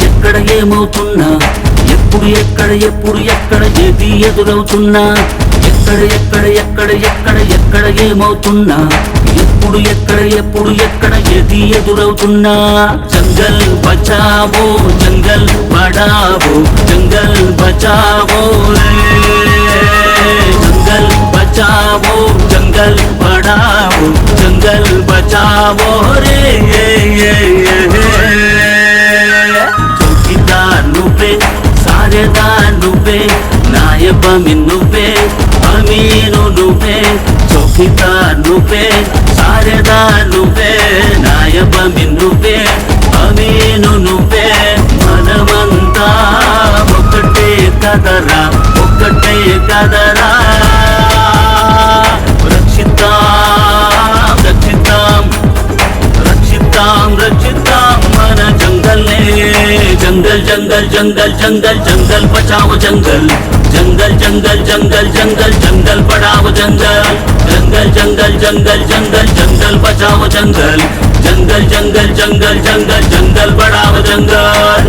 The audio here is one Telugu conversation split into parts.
ఎక్కడ ఏమవుతున్నా, ఎప్పుడు ఎక్కడ ఏది ఎదురవుతున్నా, ఎక్కడ ఏమవుతున్నా, ఎప్పుడు ఎక్కడ ఏది ఎదురవుతున్నా. జంగల్ బచావో జంగల్ పడావో, జంగల్ బచావో రే, జంగల్ బచావో జంగల్ పడావో, జంగల్ బచావో రే. చౌకీదార్ నువ్వే, సారేదార్ నువ్వే, నాయబమి నువ్వే, అమీను నువ్వే. చౌకీదార్ నువ్వే, సారేదార్ నువ్వే, నాయబమి నువ్వే, అమీను నువ్వే. మనమంతా ఒక్కటే కదరా, ఒక్కటే కదరా. रक्षिताम मन जंगल ने. जंगल जंगल जंगल जंगल जंगल बचाओ जंगल, जंगल जंगल जंगल जंगल जंगल बढ़ाओ जंगल, जंगल जंगल जंगल जंगल जंगल बचाओ जंगल, जंगल जंगल जंगल जंगल जंगल बढ़ाओ जंगल.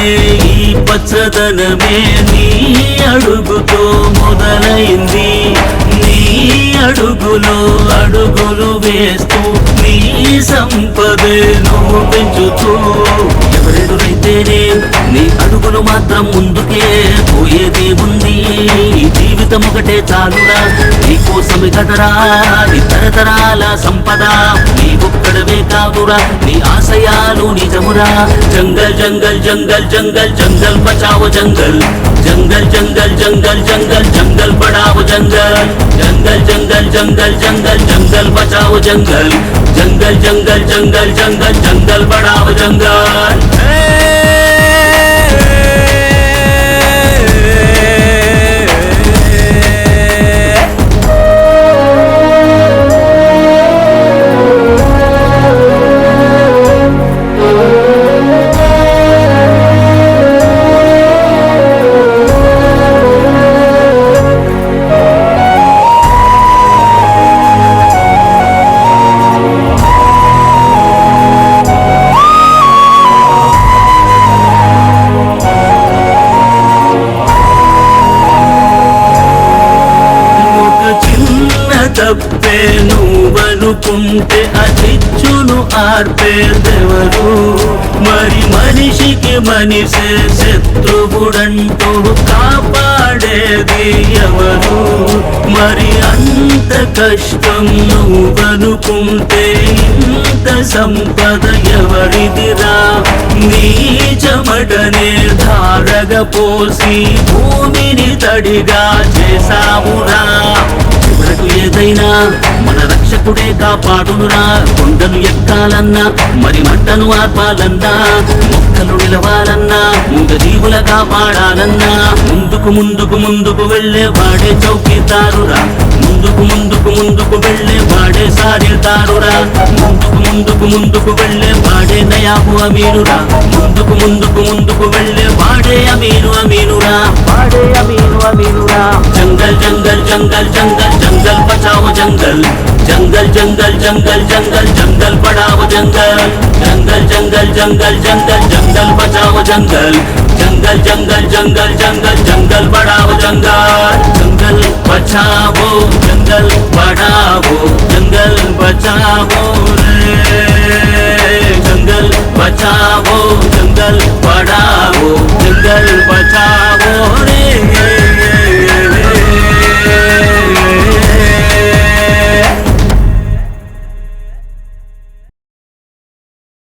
ఈ పచ్చదనమే నీ అడుగుతో మొదలైంది, నీ అడుగులో అడుగులు వేస్తూ నీ సంపదే నువ్వు పెంచుతూ. ఎవరెదురైతేనే నీ అడుగులు మాత్రం ముందుకే పోయేది ఉంది. జీవితం ఒకటే చాలురా, నీకోసమే కదరా నీ తరతరాల సంపద. నీ ఒక్కడవే కాదురా, నీ ఆశయాలు నిజమురా. జంగల్ జంగల్ జంగల్ జంగల్ జంగల్ బచావో జంగల్, जंगल जंगल जंगल जंगल जंगल बढ़ाओ जंगल, जंगल जंगल जंगल जंगल जंगल बचाओ जंगल, जंगल जंगल जंगल जंगल जंगल बढ़ाओ जंगल. తప్పే నువ్వనుకుంటే అతిచ్చును ఆర్పేదెవరు, మరి మనిషికి మనిషే శత్రువుడంటూ కాపాడేది ఎవరు. మరి అంత కష్టం నువ్వనుకుంటే ఇంత సంపద ఎవరిదిరా. నీ చెమటనే ధారగా పోసి భూమిని తడిగా చేసావురా. ఏదైనా మన రక్షకుడే కాపాడునురా. కొండను ఎక్కాలన్నా, మరి మంటను ఆర్పాలన్నా, మొక్కలు నిలవాలన్నా, మూగ జీవుల కాపాడాలన్నా, ముందుకు ముందుకు ముందుకు వెళ్ళే వాడే చౌకీదారురా. ముందుకు ముందుకు ముందుకు వెళ్ళే వాడే సారేదారురా. ముందుకు ముందుకు ముందుకు వెళ్ళే వాడే నయాబు అమీనురా. ముందుకు ముందుకు ముందుకు వెళ్ళే వాడే అమీను అమీనురా, వాడే అమీను అమీనురా. జంగల్ జంగల్ జంగల్ జంగల్ जंगल बचाओ जंगल, जंगल जंगल जंगल जंगल जंगल बढ़ाओ जंगल, जंगल जंगल जंगल जंगल जंगल बचाओ जंगल, जंगल जंगल जंगल जंगल जंगल बढ़ाओ जंगल. जंगल बचाओ जंगल बढ़ाओ, जंगल बचाओ रे, जंगल बचाओ जंगल बढ़ाओ, जंगल बचाओ रे.